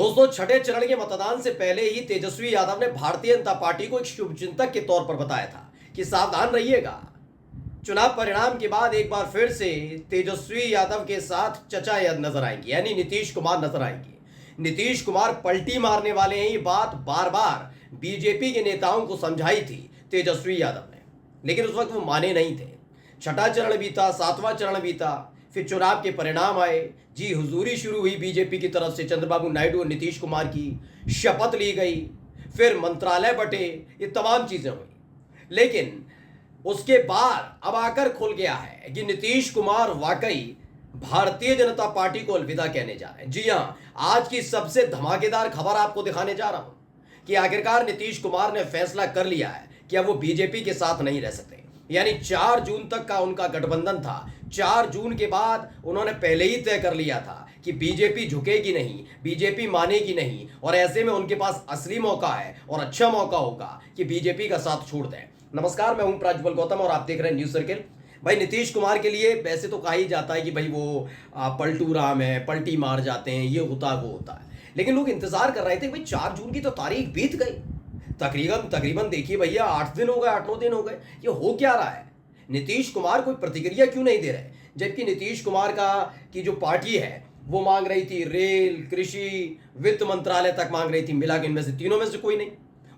दोस्तों, छठे चरण के मतदान से पहले ही तेजस्वी यादव ने भारतीय जनता पार्टी को एक शुभचिंतक के तौर पर बताया था कि सावधान रहिएगा। चुनाव परिणाम के बाद एक बार फिर से तेजस्वी यादव के साथ चचा नजर आएंगे, यानी नीतीश कुमार नजर आएंगे। नीतीश कुमार पलटी मारने वाले हैं, ये बात बार बार बीजेपी के नेताओं को समझाई थी तेजस्वी यादव ने, लेकिन उस वक्त वो माने नहीं थे। छठा चरण बीता, सातवां चरण बीता, फिर चुनाव के परिणाम आए। जी, हुजूरी शुरू हुई बीजेपी की तरफ से, चंद्रबाबू नायडू और नीतीश कुमार की शपथ ली गई, फिर मंत्रालय बटे, ये तमाम चीजें हुई। लेकिन उसके बाद अब आकर खुल गया है कि नीतीश कुमार वाकई भारतीय जनता पार्टी को अलविदा कहने जा रहे हैं। जी हां, आज की सबसे धमाकेदार खबर आपको दिखाने जा रहा हूं कि आखिरकार नीतीश कुमार ने फैसला कर लिया है कि अब वो बीजेपी के साथ नहीं रह सकते। यानी 4 जून तक का उनका गठबंधन था। 4 जून के बाद उन्होंने पहले ही तय कर लिया था कि बीजेपी झुकेगी नहीं, बीजेपी मानेगी नहीं, और ऐसे में उनके पास असली मौका है और अच्छा मौका होगा कि बीजेपी का साथ छोड़ दें। नमस्कार, मैं हूं प्रज्वल गौतम और आप देख रहे हैं न्यूज सर्किल। भाई, नीतीश कुमार के लिए वैसे तो कहा ही जाता है कि भाई वो पलटू राम है, पलटी मार जाते हैं, ये होता है वो होता है, लेकिन लोग इंतजार कर रहे थे भाई 4 जून की तो तारीख बीत गई। तकरीबन देखिए भैया, 8 दिन हो गए, 8-9 दिन हो गए, ये हो क्या रहा है? नीतीश कुमार कोई प्रतिक्रिया क्यों नहीं दे रहे? जबकि नीतीश कुमार की जो पार्टी है वो मांग रही थी रेल, कृषि, वित्त मंत्रालय तक मांग रही थी, मिला के इनमें से तीनों में से कोई नहीं।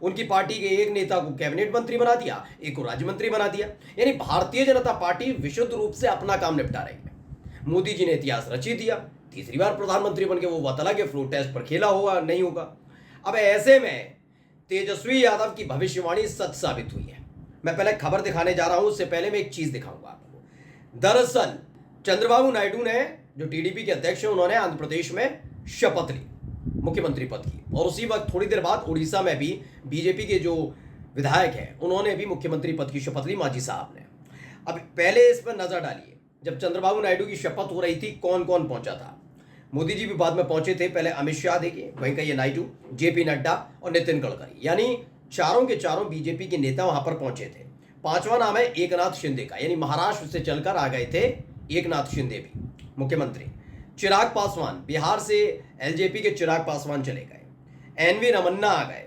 उनकी पार्टी के एक नेता को कैबिनेट मंत्री बना दिया, एक को राज्य मंत्री बना दिया। यानी भारतीय जनता पार्टी विशुद्ध रूप से अपना काम निपटा रही है। मोदी जी ने इतिहास रच ही दिया, तीसरी बार प्रधानमंत्री बन के वो बतला के फ्लो टेस्ट पर खेला होगा, नहीं होगा। अब ऐसे में तेजस्वी यादव की भविष्यवाणी सच साबित हुई है। मैं पहले खबर दिखाने जा रहा हूं, उससे पहले मैं एक चीज दिखाऊंगा आपको। दरअसल चंद्रबाबू नायडू ने, जो टीडीपी के अध्यक्ष हैं, उन्होंने आंध्र प्रदेश में शपथ ली मुख्यमंत्री पद की, और उसी वक्त थोड़ी देर बाद उड़ीसा में भी बीजेपी के जो विधायक हैं उन्होंने भी मुख्यमंत्री पद की शपथ ली, मांझी साहब ने। अब पहले इस पर नजर डालिए, जब चंद्रबाबू नायडू की शपथ हो रही थी कौन कौन पहुंचा था। मोदी जी भी बाद में पहुंचे थे। पहले अमित शाह, देखिए, वेंकैया नायडू, जेपी नड्डा और नितिन गडकरी, यानी चारों के चारों बीजेपी के नेता वहां पर पहुंचे थे। 5वां नाम है एकनाथ शिंदे का, यानी महाराष्ट्र से चलकर आ गए थे एकनाथ शिंदे भी मुख्यमंत्री। चिराग पासवान, बिहार से एलजेपी के चिराग पासवान चले गए। एनवी रमन्ना आ गए।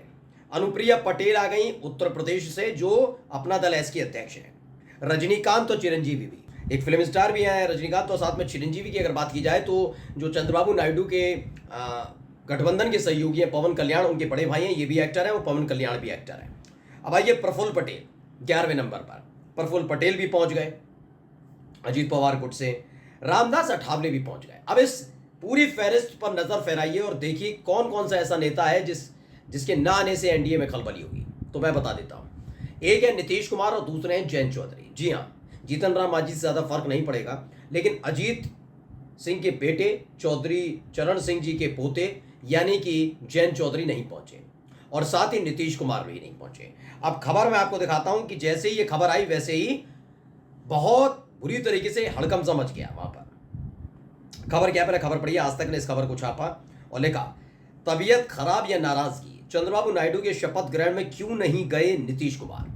अनुप्रिया पटेल आ गई उत्तर प्रदेश से, जो अपना दल एस की अध्यक्ष है। रजनीकांत और चिरंजीवी भी, एक फिल्म स्टार भी आए रजनीकांत, और साथ में चिरंजीवी की अगर बात की जाए तो जो चंद्रबाबू नायडू के गठबंधन के सहयोगी हैं पवन कल्याण, उनके बड़े भाई हैं, ये भी एक्टर हैं, और पवन कल्याण भी एक्टर हैं। अब आइए प्रफुल्ल पटेल 11वें नंबर पर, प्रफुल्ल पटेल भी पहुंच गए अजीत पवार गुट से। रामदास अठावले भी पहुंच गए। अब इस पूरी फहरिस्त पर नजर फहराइए और देखिए कौन कौन सा ऐसा नेता है जिसके ना आने से एनडीए में खलबली होगी। तो मैं बता देता हूं, एक है नीतीश कुमार और दूसरे हैं जयंत चौधरी। जी हां, जीतन राम मांझी से ज्यादा फर्क नहीं पड़ेगा, लेकिन अजीत सिंह के बेटे चौधरी चरण सिंह जी के पोते यानी कि जयंत चौधरी नहीं पहुंचे, और साथ ही नीतीश कुमार भी नहीं पहुंचे। अब खबर मैं आपको दिखाता हूं कि जैसे ही ये खबर आई वैसे ही बहुत बुरी तरीके से हड़कंप मच गया वहां पर। खबर क्या, पहले खबर पढ़िए। आज तक ने इस खबर को छापा और लिखा, तबीयत खराब या नाराजगी, चंद्रबाबू नायडू के शपथ ग्रहण में क्यों नहीं गए नीतीश कुमार।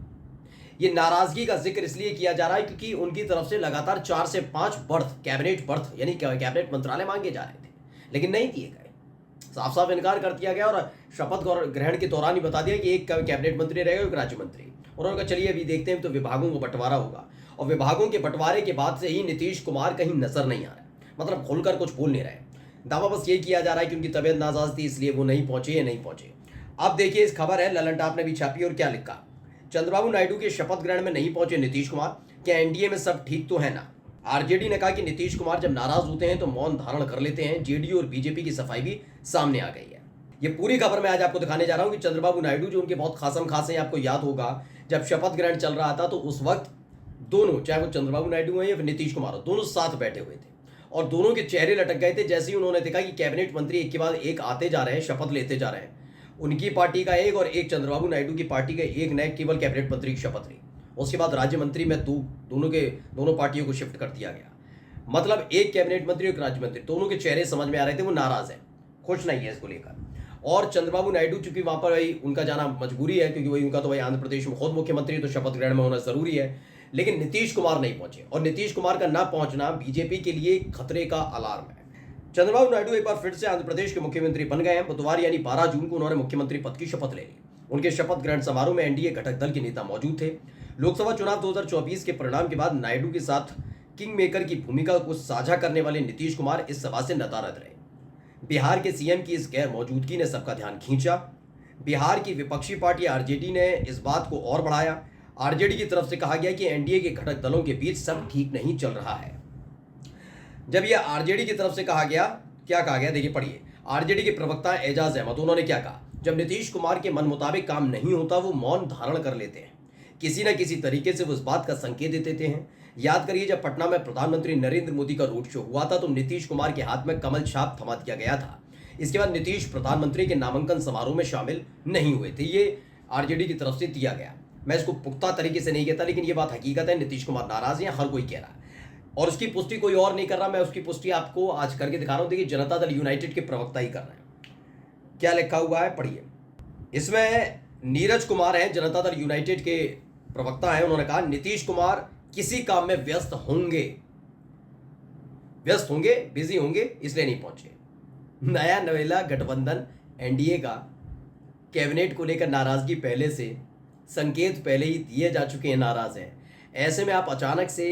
ये नाराजगी का जिक्र इसलिए किया जा रहा है क्योंकि उनकी तरफ से लगातार 4 से 5 बर्थ, कैबिनेट बर्थ यानी कैबिनेट मंत्रालय मांगे जा रहे थे, लेकिन नहीं दिए गए। साफ साफ इनकार कर दिया गया और शपथ ग्रहण के दौरान ही बता दिया कि एक कैबिनेट मंत्री रहेगा, एक राज्य मंत्री। और उन्होंने कहा चलिए अभी देखते हैं, तो विभागों को बंटवारा होगा, और विभागों के बंटवारे के बाद से ही नीतीश कुमार कहीं नजर नहीं आ रहे, मतलब खुलकर कुछ बोल नहीं रहे। दावा बस ये किया जा रहा है कि उनकी तबीयत नासाज थी इसलिए वो नहीं पहुंचे या नहीं पहुंचे। अब देखिए, इस खबर है ललन टाप ने भी छापी, और क्या लिखा, चंद्रबाबू नायडू के शपथ ग्रहण में नहीं पहुंचे नीतीश कुमार, क्या एनडीए में सब ठीक तो है ना। आरजेडी ने कहा कि नीतीश कुमार जब नाराज होते हैं तो मौन धारण कर लेते हैं। जेडीयू और बीजेपी की सफाई भी सामने आ गई है। ये पूरी खबर मैं आज आपको दिखाने जा रहा हूं कि चंद्रबाबू नायडू जो उनके बहुत खासम खास हैं, आपको याद होगा जब शपथ ग्रहण चल रहा था तो उस वक्त दोनों, चाहे वो चंद्रबाबू नायडू हैं या फिर नीतीश कुमार, दोनों साथ बैठे हुए थे और दोनों के चेहरे लटक गए थे जैसे ही उन्होंने देखा कि कैबिनेट मंत्री एक के बाद एक आते जा रहे हैं, शपथ लेते जा रहे हैं। उनकी पार्टी का एक और एक चंद्रबाबू नायडू की पार्टी का एक ने केवल कैबिनेट मंत्री की शपथ ली। उसके बाद राज्य मंत्री में दोनों पार्टियों को शिफ्ट कर दिया गया। मतलब एक कैबिनेट मंत्री और एक राज्य मंत्री, दोनों के चेहरे समझ में आ रहे थे वो नाराज है, खुश नहीं है इसको लेकर। और चंद्रबाबू नायडू चूंकि वहां पर भाई उनका जाना मजबूरी है, क्योंकि वही उनका तो भाई आंध्र प्रदेश में खुद मुख्यमंत्री, तो शपथ ग्रहण में होना जरूरी है। लेकिन नीतीश कुमार नहीं पहुंचे, और नीतीश कुमार का ना पहुंचना बीजेपी के लिए खतरे का अलार्म है। चंद्रबाबू नायडू एक बार फिर से आंध्र प्रदेश के मुख्यमंत्री बन गए हैं। बुधवार यानी 12 जून को उन्होंने मुख्यमंत्री पद की शपथ ले ली। उनके शपथ ग्रहण समारोह में एनडीए घटक दल के नेता मौजूद थे। लोकसभा चुनाव 2024 के परिणाम के बाद नायडू के साथ किंग मेकर की भूमिका को साझा करने वाले नीतीश कुमार इस सभा से नदारद रहे। बिहार के सीएम की इस गैर मौजूदगी ने सबका ध्यान खींचा। बिहार की विपक्षी पार्टी आरजेडी ने इस बात को और बढ़ाया। आरजेडी की तरफ से कहा गया कि एनडीए के घटक दलों के बीच सब ठीक नहीं चल रहा है। जब यह आरजेडी की तरफ से कहा गया, क्या कहा गया देखिए, पढ़िए। आरजेडी के प्रवक्ता एजाज अहमद, उन्होंने क्या कहा, जब नीतीश कुमार के मन मुताबिक काम नहीं होता वो मौन धारण कर लेते हैं, किसी न किसी तरीके से वो इस बात का संकेत देते हैं। याद करिए, जब पटना में प्रधानमंत्री नरेंद्र मोदी का रोड शो हुआ था तो नीतीश कुमार के हाथ में कमल छाप थमा दिया गया था। इसके बाद नीतीश प्रधानमंत्री के नामांकन समारोह में शामिल नहीं हुए थे। ये आरजेडी की तरफ से दिया गया। मैं इसको पुख्ता तरीके से नहीं कहता, लेकिन ये बात हकीकत है। नीतीश कुमार नाराज हैं, हर कोई कह रहा है, और उसकी पुष्टि कोई और नहीं कर रहा। मैं उसकी पुष्टि आपको आज करके दिखा रहा हूं। देखिए, जनता दल यूनाइटेड के प्रवक्ता ही कर रहे हैं। क्या लिखा हुआ है, पढ़िए। इसमें नीरज कुमार हैं, जनता दल यूनाइटेड के प्रवक्ता हैं। उन्होंने कहा नीतीश कुमार किसी काम में व्यस्त होंगे, बिजी होंगे, इसलिए नहीं पहुंचे। नया नवेला गठबंधन एनडीए का कैबिनेट को लेकर नाराजगी पहले से, संकेत पहले ही दिए जा चुके हैं, नाराज हैं। ऐसे में आप अचानक से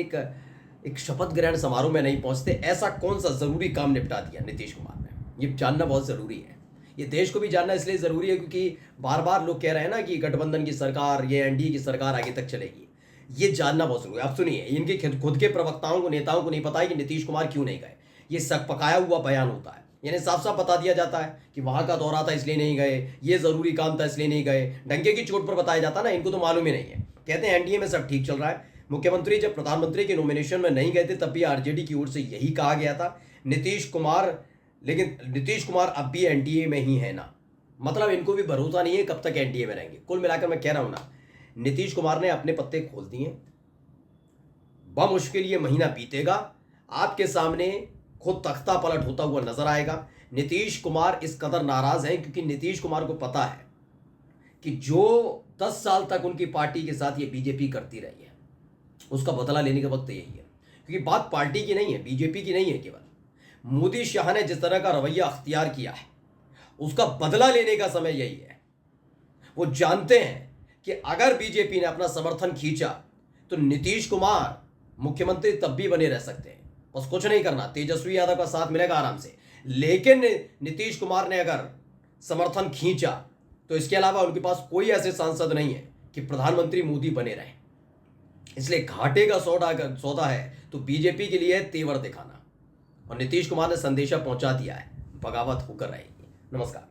एक शपथ ग्रहण समारोह में नहीं पहुंचते। ऐसा कौन सा जरूरी काम निपटा दिया नीतीश कुमार ने, ये जानना बहुत जरूरी है। ये देश को भी जानना इसलिए जरूरी है क्योंकि बार बार लोग कह रहे हैं ना कि गठबंधन की सरकार, ये एनडीए की सरकार आगे तक चलेगी। ये जानना बहुत जरूरी है। आप सुनिए, इनके खुद के प्रवक्ताओं को, नेताओं को नहीं पता है कि नीतीश कुमार क्यों नहीं गए। ये सब पकाया हुआ बयान होता है, यानी साफ साफ बता दिया जाता है कि वहां का दौरा था इसलिए नहीं गए, ये जरूरी काम था इसलिए नहीं गए। डंके की चोट पर बताया जाता ना, इनको तो मालूम ही नहीं है। कहते हैं एनडीए में सब ठीक चल रहा है। मुख्यमंत्री जब प्रधानमंत्री के नॉमिनेशन में नहीं गए थे तब भी आरजेडी की ओर से यही कहा गया था लेकिन नीतीश कुमार अब भी एनडीए में ही है ना, मतलब इनको भी भरोसा नहीं है कब तक एनडीए में रहेंगे। कुल मिलाकर मैं कह रहा हूं ना, नीतीश कुमार ने अपने पत्ते खोल दिए। बमुश्किल ये महीना बीतेगा, आपके सामने खुद तख्ता पलट होता हुआ नजर आएगा। नीतीश कुमार इस कदर नाराज हैं क्योंकि नीतीश कुमार को पता है कि जो 10 साल तक उनकी पार्टी के साथ ये बीजेपी करती रही है, उसका बदला लेने का वक्त यही है। क्योंकि बात पार्टी की नहीं है, बीजेपी की नहीं है केवल। मोदी शाह ने जिस तरह का रवैया अख्तियार किया है, उसका बदला लेने का समय यही है। वो जानते हैं कि अगर बीजेपी ने अपना समर्थन खींचा तो नीतीश कुमार मुख्यमंत्री तब भी बने रह सकते हैं। बस कुछ नहीं करना, तेजस्वी यादव का साथ मिलेगा आराम से। लेकिन नीतीश कुमार ने अगर समर्थन खींचा तो इसके अलावा उनके पास कोई ऐसे सांसद नहीं है कि प्रधानमंत्री मोदी बने रहें। इसलिए घाटे का सौदा है तो बीजेपी के लिए तेवर दिखाना, और नीतीश कुमार ने संदेशा पहुंचा दिया है, बगावत होकर रहेगी। नमस्कार।